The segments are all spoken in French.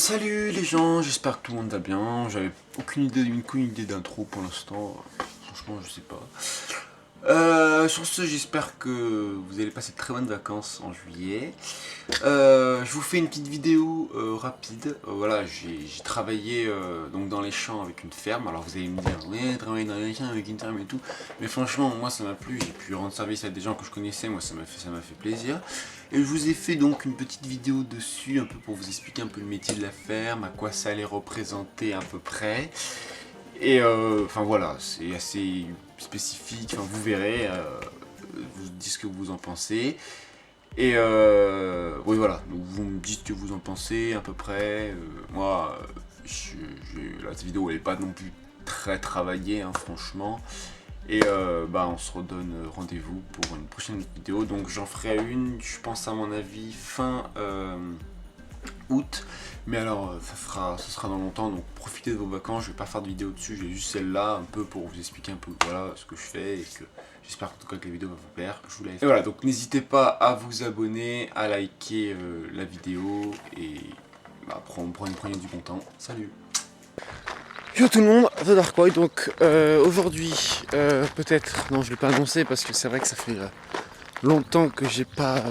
Salut les gens, j'espère que tout le monde va bien. J'avais aucune idée d'intro pour l'instant. Franchement, je sais pas. Sur ce, j'espère que vous allez passer de très bonnes vacances en juillet. Je vous fais une petite vidéo rapide. Voilà, j'ai travaillé donc dans les champs avec une ferme. Alors vous allez me dire, ouais, travailler dans les champs avec une ferme et tout. Mais franchement, moi ça m'a plu. J'ai pu rendre service à des gens que je connaissais. Moi ça m'a fait plaisir. Et je vous ai fait donc une petite vidéo dessus, un peu pour vous expliquer un peu le métier de la ferme, à quoi ça allait représenter à peu près. Et enfin voilà, c'est assez spécifique, enfin vous verrez, vous dites ce que vous en pensez. Et oui voilà, donc vous me dites ce que vous en pensez à peu près. Moi, cette vidéo elle n'est pas non plus très travaillée, hein, franchement. Et bah on se redonne rendez-vous pour une prochaine vidéo. Donc j'en ferai une, je pense à mon avis, fin août. Mais alors ça sera dans longtemps, donc profitez de vos vacances. Je vais pas faire de vidéo dessus, j'ai juste celle-là un peu pour vous expliquer un peu voilà ce que je fais. Et que j'espère en tout cas que la vidéo va vous plaire. Je vous laisse. Et voilà, donc n'hésitez pas à vous abonner, à liker la vidéo. Et bah, prenez du bon temps. Salut. Yo tout le monde, The Dark White. Donc aujourd'hui, peut-être, non je vais pas annoncer parce que c'est vrai que ça fait longtemps que j'ai pas...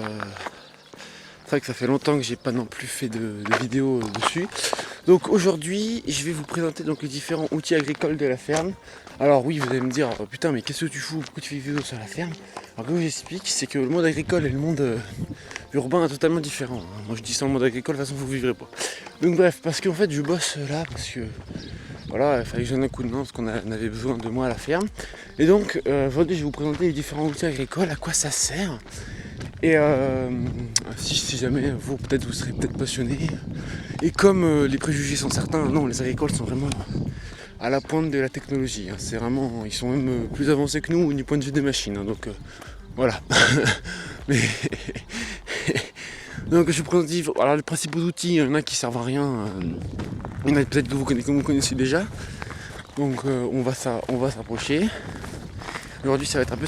c'est vrai que ça fait longtemps que j'ai pas non plus fait de vidéo dessus. Donc aujourd'hui, je vais vous présenter donc les différents outils agricoles de la ferme. Alors oui, vous allez me dire, oh, putain mais qu'est-ce que tu fous, pourquoi tu fais des vidéos sur la ferme? Alors comme j'explique, c'est que le monde agricole et le monde urbain est totalement différent. Moi je dis ça, le monde agricole, de toute façon vous vivrez pas. Donc bref, parce qu'en fait je bosse là, parce que voilà, il fallait que je donne un coup de main parce qu'on avait besoin de moi à la ferme. Et donc aujourd'hui je vais vous présenter les différents outils agricoles, à quoi ça sert. Et si jamais vous peut-être vous serez peut-être passionné. Et comme les préjugés sont certains, non, les agricoles sont vraiment à la pointe de la technologie. Hein. C'est vraiment, ils sont même plus avancés que nous du point de vue des machines. Hein. Donc voilà. Mais donc je vous présente alors, les principaux outils, il y en a qui servent à rien. Il y en a peut-être que vous connaissez déjà. Donc on va s'approcher. Aujourd'hui ça va être un peu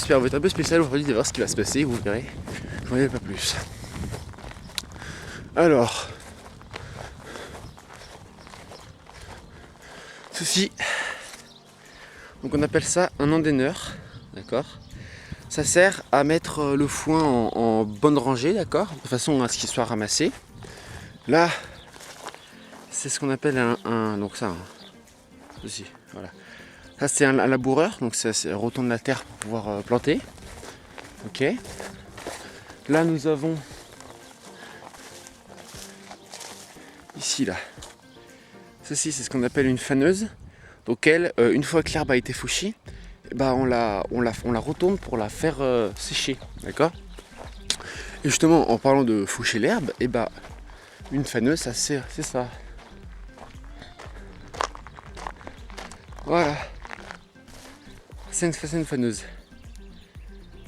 spécial, aujourd'hui de voir ce qui va se passer, vous verrez. Je n'en ai pas plus. Alors, ceci, donc on appelle ça un endaineur, d'accord. Ça sert à mettre le foin en bonne rangée, d'accord, de façon à ce qu'il soit ramassé. Là, c'est ce qu'on appelle donc ça, ceci, voilà. Ça c'est un laboureur, donc ça retourne la terre pour pouvoir planter. Ok. Là nous avons ici là. Ceci c'est ce qu'on appelle une faneuse. Donc elle, une fois que l'herbe a été fauchée, bah on la retourne pour la faire sécher, d'accord. Et justement en parlant de faucher l'herbe, et bah une faneuse ça sert, c'est ça. Voilà. C'est une faneuse.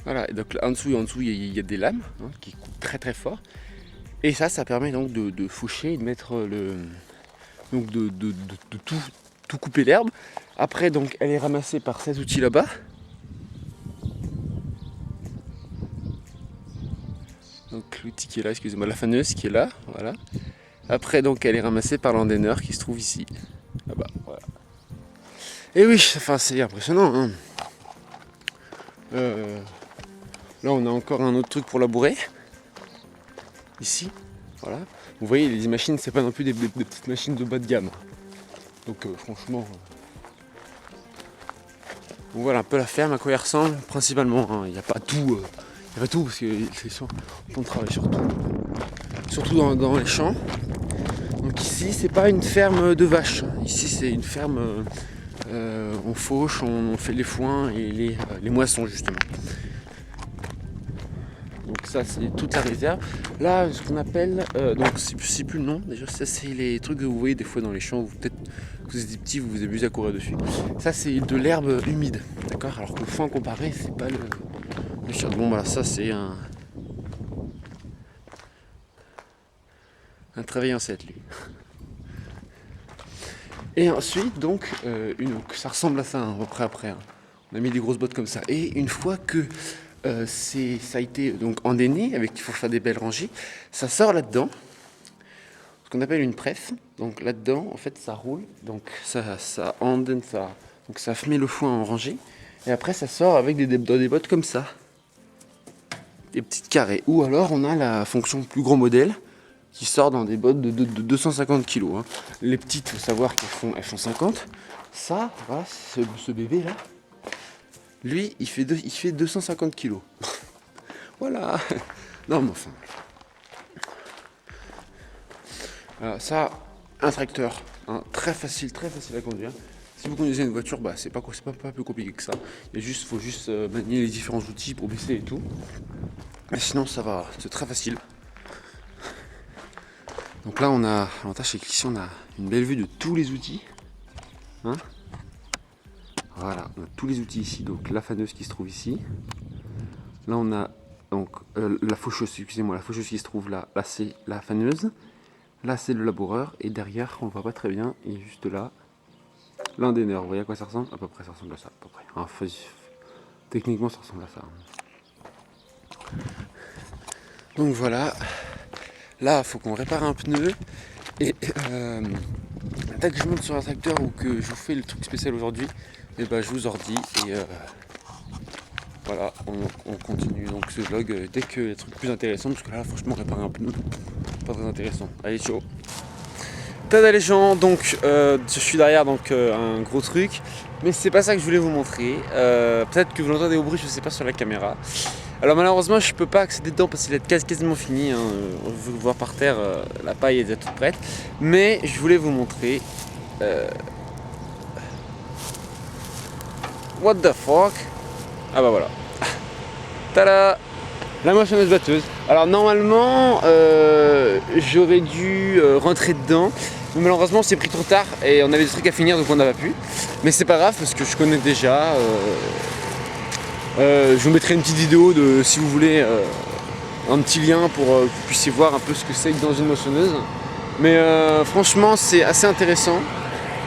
Voilà, et donc là, en dessous il y a des lames hein, qui coupent très très fort. Et ça permet donc de faucher et de mettre donc de tout couper l'herbe. Après donc elle est ramassée par ces outils là-bas. Donc l'outil qui est là, excusez-moi, la faneuse qui est là, voilà. Après donc elle est ramassée par l'endaineur qui se trouve ici, là-bas, voilà. Et oui, enfin c'est impressionnant. Hein. Là on a encore un autre truc pour labourer. Ici, voilà. Vous voyez les machines, c'est pas non plus des petites machines de bas de gamme. Donc franchement. Donc voilà un peu la ferme, à quoi elle ressemble principalement. Hein. Il n'y a pas tout. Il n'y a pas tout parce qu'on travaille surtout dans les champs. Donc ici c'est pas une ferme de vaches. Ici c'est une ferme. On fauche, on fait les foins et les moissons justement. Donc ça c'est toute la réserve. Là ce qu'on appelle, donc c'est plus le nom, déjà ça c'est les trucs que vous voyez des fois dans les champs, peut-être que vous êtes petits, vous vous amusez à courir dessus. Ça c'est de l'herbe humide, d'accord. Alors que le foin comparé c'est pas le chien. Bon voilà, ça c'est un travail en 7 lui. Et ensuite donc ça ressemble à ça hein, à peu près après. Hein. On a mis des grosses bottes comme ça. Et une fois que ça a été donc endainé, avec il faut faire des belles rangées, ça sort là-dedans. qu'on appelle une presse. Donc là-dedans, en fait, ça roule. Donc ça andenne, donc ça met le foin en rangée. Et après, ça sort avec dans des bottes comme ça. Des petites carrés. Ou alors, on a la fonction plus gros modèle qui sort dans des bottes de 250 kg. Hein. Les petites, il faut savoir qu'elles font 50. Ça, voilà, ce bébé là, lui, il fait 250 kg. Voilà. Non, mais enfin. Ça, un tracteur, hein, très facile à conduire. Si vous conduisez une voiture, bah, c'est pas plus compliqué que ça. Faut juste manier les différents outils pour baisser et tout. Mais sinon, ça va, c'est très facile. Donc là, l'avantage c'est qu'ici, on a une belle vue de tous les outils. Hein, voilà, on a tous les outils ici. Donc la faneuse qui se trouve ici. Là, on a donc la faucheuse, la faucheuse qui se trouve là. Là, c'est la faneuse. Là, c'est le laboureur. Et derrière, on ne voit pas très bien. Il est juste là. L'indéneur. Vous voyez à quoi ça ressemble? À peu près, ça ressemble à ça. À peu près. Enfin, techniquement, ça ressemble à ça. Donc voilà. Là, il faut qu'on répare un pneu. Et dès que je monte sur un tracteur ou que je vous fais le truc spécial aujourd'hui, et ben, je vous en redis. Et voilà, on continue donc ce vlog dès que les trucs plus intéressants. Parce que là, franchement, réparer un pneu, pas très intéressant. Allez, ciao. Tada les gens, donc je suis derrière donc un gros truc, mais c'est pas ça que je voulais vous montrer. Peut-être que vous l'entendez au bruit, je sais pas sur la caméra. Alors malheureusement je peux pas accéder dedans parce qu'il est quasiment fini, hein. On veut voir par terre, la paille est déjà toute prête. Mais je voulais vous montrer. What the fuck? Ah bah voilà. Tada! La moissonneuse batteuse. Alors normalement j'aurais dû rentrer dedans. Mais malheureusement on s'est pris trop tard et on avait des trucs à finir donc on n'a pas pu. Mais c'est pas grave parce que je connais déjà. Je vous mettrai une petite vidéo de, si vous voulez, un petit lien pour que vous puissiez voir un peu ce que c'est dans une moissonneuse. Mais franchement c'est assez intéressant.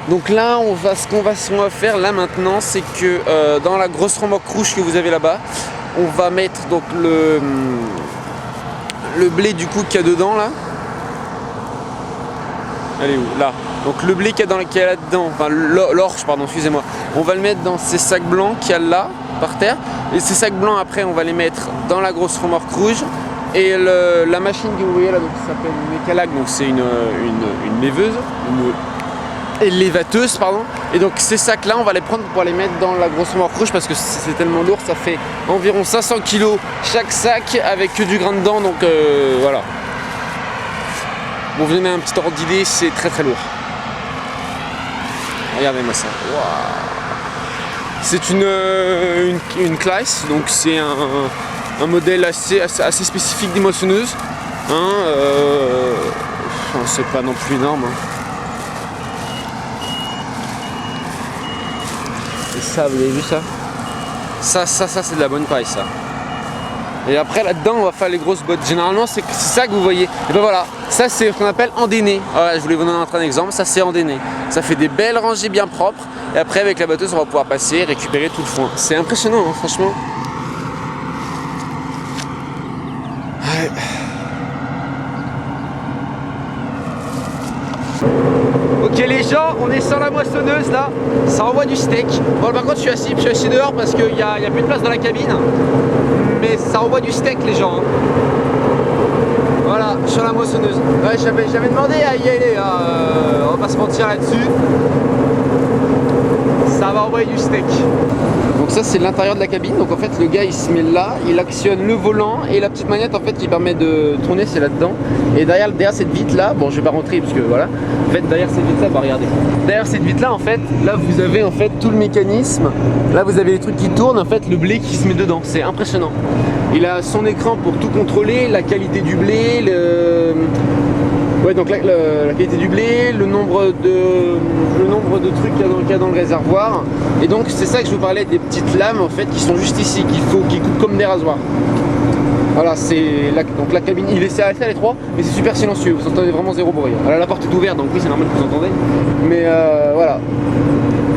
Donc là ce qu'on va faire là maintenant, c'est que dans la grosse remorque rouge que vous avez là-bas, on va mettre donc le blé du coup qu'il y a dedans là. Elle est où? Là. Donc le blé qu'il y a là-dedans, enfin l'orge pardon, excusez-moi. On va le mettre dans ces sacs blancs qu'il y a là, par terre. Et ces sacs blancs après on va les mettre dans la grosse remorque rouge. Et la machine que vous voyez là, donc ça s'appelle une mécalac, donc c'est une léveuse, une élévateuse pardon. Et donc ces sacs là on va les prendre pour les mettre dans la grosse remorque rouge parce que c'est tellement lourd, ça fait environ 500 kg chaque sac avec que du grain dedans, donc voilà. Bon, vous donner un petit ordre d'idée, c'est très très lourd. Regardez-moi ça. Wow. C'est une classe, donc c'est un modèle assez spécifique des moissonneuses. Hein, c'est pas non plus énorme. Hein. Et ça, vous avez vu ça? Ça c'est de la bonne paille ça. Et après là-dedans on va faire les grosses bottes. Généralement c'est ça que vous voyez. Et ben voilà, ça c'est ce qu'on appelle endainé. Voilà, je voulais vous donner un exemple, ça c'est endainé. Ça fait des belles rangées bien propres. Et après avec la batteuse on va pouvoir passer et récupérer tout le foin. C'est impressionnant hein, franchement. Ouais. Ok les gens, on est sur la moissonneuse là, ça envoie du steak. Bon par contre je suis assis dehors parce qu'il n'y a plus de place dans la cabine. Mais ça envoie du steak les gens. Hein. Voilà, sur la moissonneuse. Ouais, j'avais demandé à y aller, on va pas se mentir là-dessus. Ça va envoyer du steak. Donc ça c'est l'intérieur de la cabine, donc en fait le gars il se met là, il actionne le volant et la petite manette en fait qui permet de tourner c'est là-dedans. Et derrière cette vitre là, bon je vais pas rentrer parce que voilà, en fait derrière cette vitre là, bah regardez. Derrière cette vitre là en fait, là vous avez en fait tout le mécanisme, là vous avez les trucs qui tournent, en fait le blé qui se met dedans, c'est impressionnant. Il a son écran pour tout contrôler, la qualité du blé, ouais, donc la qualité du blé, le nombre de trucs qu'il y a dans le réservoir. Et donc c'est ça que je vous parlais des petites lames en fait qui sont juste ici, qui coupent comme des rasoirs. Voilà, donc la cabine, il est assez à l'étroit, mais c'est super silencieux, vous entendez vraiment zéro bruit. Alors la porte est ouverte, donc oui c'est normal que vous entendez. Mais voilà.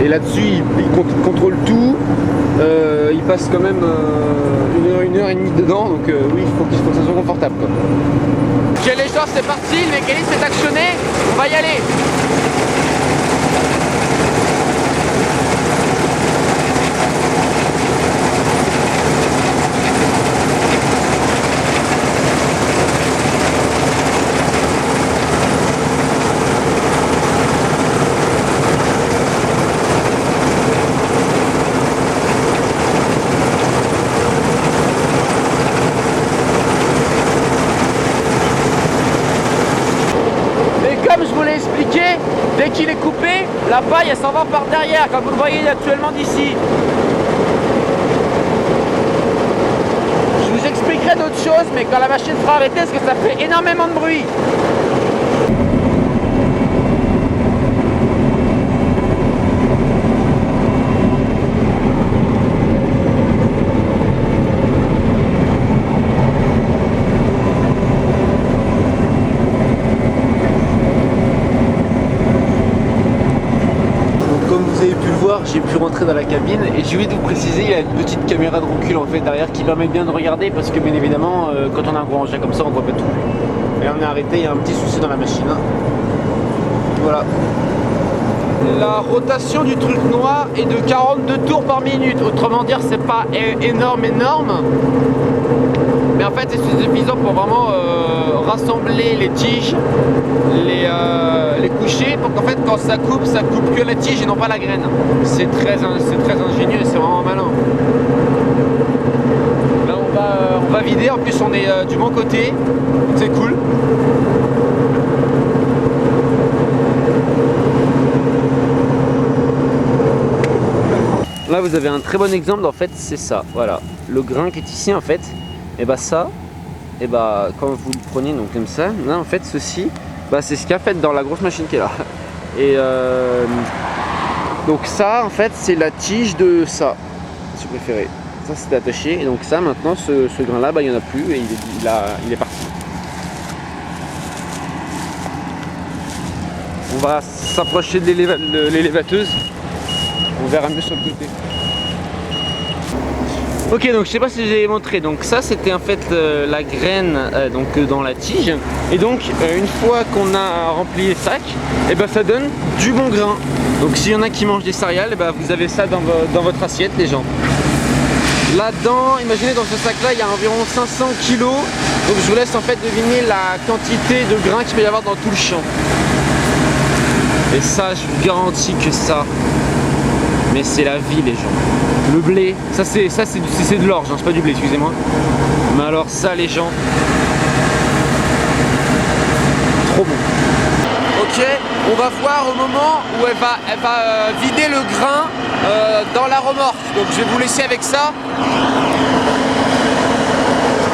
Et là-dessus il contrôle tout. Il passe quand même une heure et demie dedans, donc oui il faut que ça soit confortable quoi. Ok les gens, c'est parti, le mécanisme est actionné, on va y aller. Dès qu'il est coupé, la paille elle s'en va par derrière, comme vous le voyez actuellement d'ici. Je vous expliquerai d'autres choses, mais quand la machine sera arrêtée, parce que ça fait énormément de bruit. J'ai pu rentrer dans la cabine et j'ai oublié de vous préciser, il y a une petite caméra de recul en fait derrière qui permet bien de regarder parce que bien évidemment quand on a un gros engin comme ça on voit pas tout. Et on est arrêté, il y a un petit souci dans la machine. Voilà. La rotation du truc noir est de 42 tours par minute, autrement dire c'est pas énorme, mais en fait c'est suffisant pour vraiment rassembler les tiges, les coucher pour qu'en fait quand ça coupe que la tige et non pas la graine. C'est très ingénieux et c'est vraiment malin. Là on va vider, en plus on est du bon côté, c'est cool. Là vous avez un très bon exemple, en fait c'est ça, voilà, le grain qui est ici en fait, et bah ça, et bah quand vous le prenez donc comme ça, là en fait ceci, bah c'est ce qu'il y a fait dans la grosse machine qui est là. Et donc ça en fait c'est la tige de ça, si vous préférez, ça c'est attaché, et donc ça maintenant ce grain là bah il n'y en a plus et il est parti. On va s'approcher de l'élévateuse. On verra mieux sur le côté. Ok, donc je sais pas si je vous ai montré, donc ça c'était en fait la graine donc dans la tige, et donc une fois qu'on a rempli les sacs, et ben ça donne du bon grain. Donc s'il y en a qui mangent des céréales, et ben vous avez ça dans votre assiette les gens. Là-dedans, imaginez dans ce sac là il y a environ 500 kg, donc je vous laisse en fait deviner la quantité de grain qu'il peut y avoir dans tout le champ. Et ça je vous garantis que ça, mais c'est la vie les gens. Le blé, ça c'est de l'orge, hein, c'est pas du blé, excusez-moi. Mais alors ça les gens, trop bon. Ok, on va voir au moment où elle va vider le grain dans la remorque. Donc je vais vous laisser avec ça.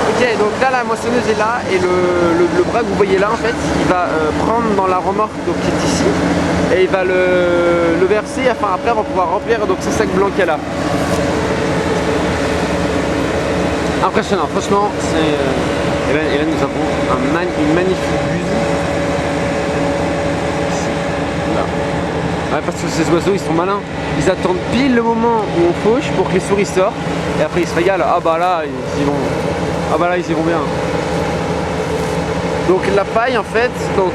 Ok, donc là la moissonneuse est là et le bras que vous voyez là en fait, il va prendre dans la remorque donc, qui est ici et il va le verser, enfin après on va pouvoir remplir donc ce sac blanc qu'elle a. Impressionnant, franchement, c'est... Et là nous avons une magnifique buse. Là. Ouais, parce que ces oiseaux ils sont malins, ils attendent pile le moment où on fauche pour que les souris sortent et après ils se régalent, ah bah là ils y vont. Ah bah là ils y vont bien. Donc la paille en fait, donc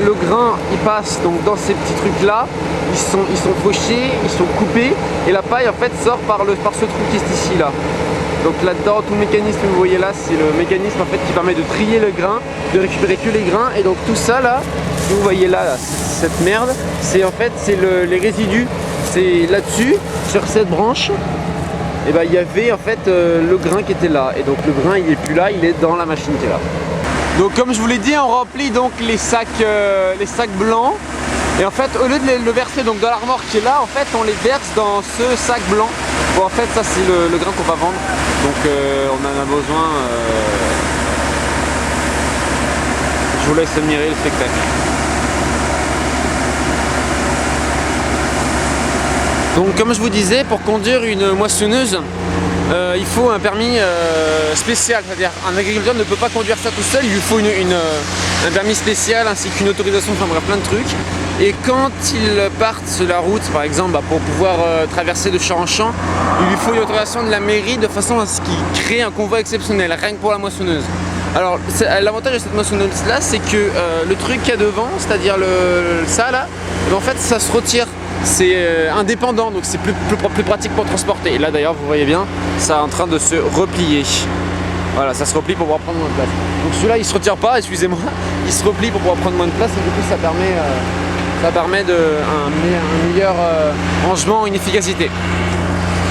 le grain il passe donc dans ces petits trucs là, ils sont fauchés, ils sont coupés et la paille en fait sort par ce trou qui est ici là. Donc là-dedans tout le mécanisme que vous voyez là c'est le mécanisme en fait qui permet de trier le grain, de récupérer que les grains, et donc tout ça là, que vous voyez là, cette merde, c'est en fait c'est les résidus, c'est là-dessus, sur cette branche. Et bah il y avait en fait le grain qui était là, et donc le grain il est plus là, il est dans la machine qui est là. Donc comme je vous l'ai dit, on remplit donc les sacs blancs, et en fait au lieu de le verser donc dans la remorque qui est là, en fait on les verse dans ce sac blanc. Bon en fait ça c'est le grain qu'on va vendre, donc on en a besoin. Je vous laisse admirer le spectacle. Donc comme je vous disais, pour conduire une moissonneuse, il faut un permis spécial, c'est-à-dire un agriculteur ne peut pas conduire ça tout seul, il lui faut un permis spécial ainsi qu'une autorisation, enfin bref plein de trucs. Et quand ils partent sur la route, par exemple, pour pouvoir traverser de champ en champ, il lui faut une autorisation de la mairie de façon à ce qu'il crée un convoi exceptionnel, rien que pour la moissonneuse. Alors l'avantage de cette moissonneuse là, c'est que le truc qu'il y a devant, c'est-à-dire ça là, en fait ça se retire, c'est indépendant, donc c'est plus pratique pour transporter. Et là d'ailleurs vous voyez bien, ça est en train de se replier. Voilà, ça se replie pour pouvoir prendre moins de place. Donc celui-là il se retire pas, excusez-moi, il se replie pour pouvoir prendre moins de place et du coup ça permet un meilleur rangement, une efficacité.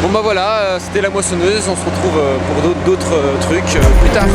Bon bah voilà, c'était la moissonneuse, on se retrouve pour d'autres trucs plus tard.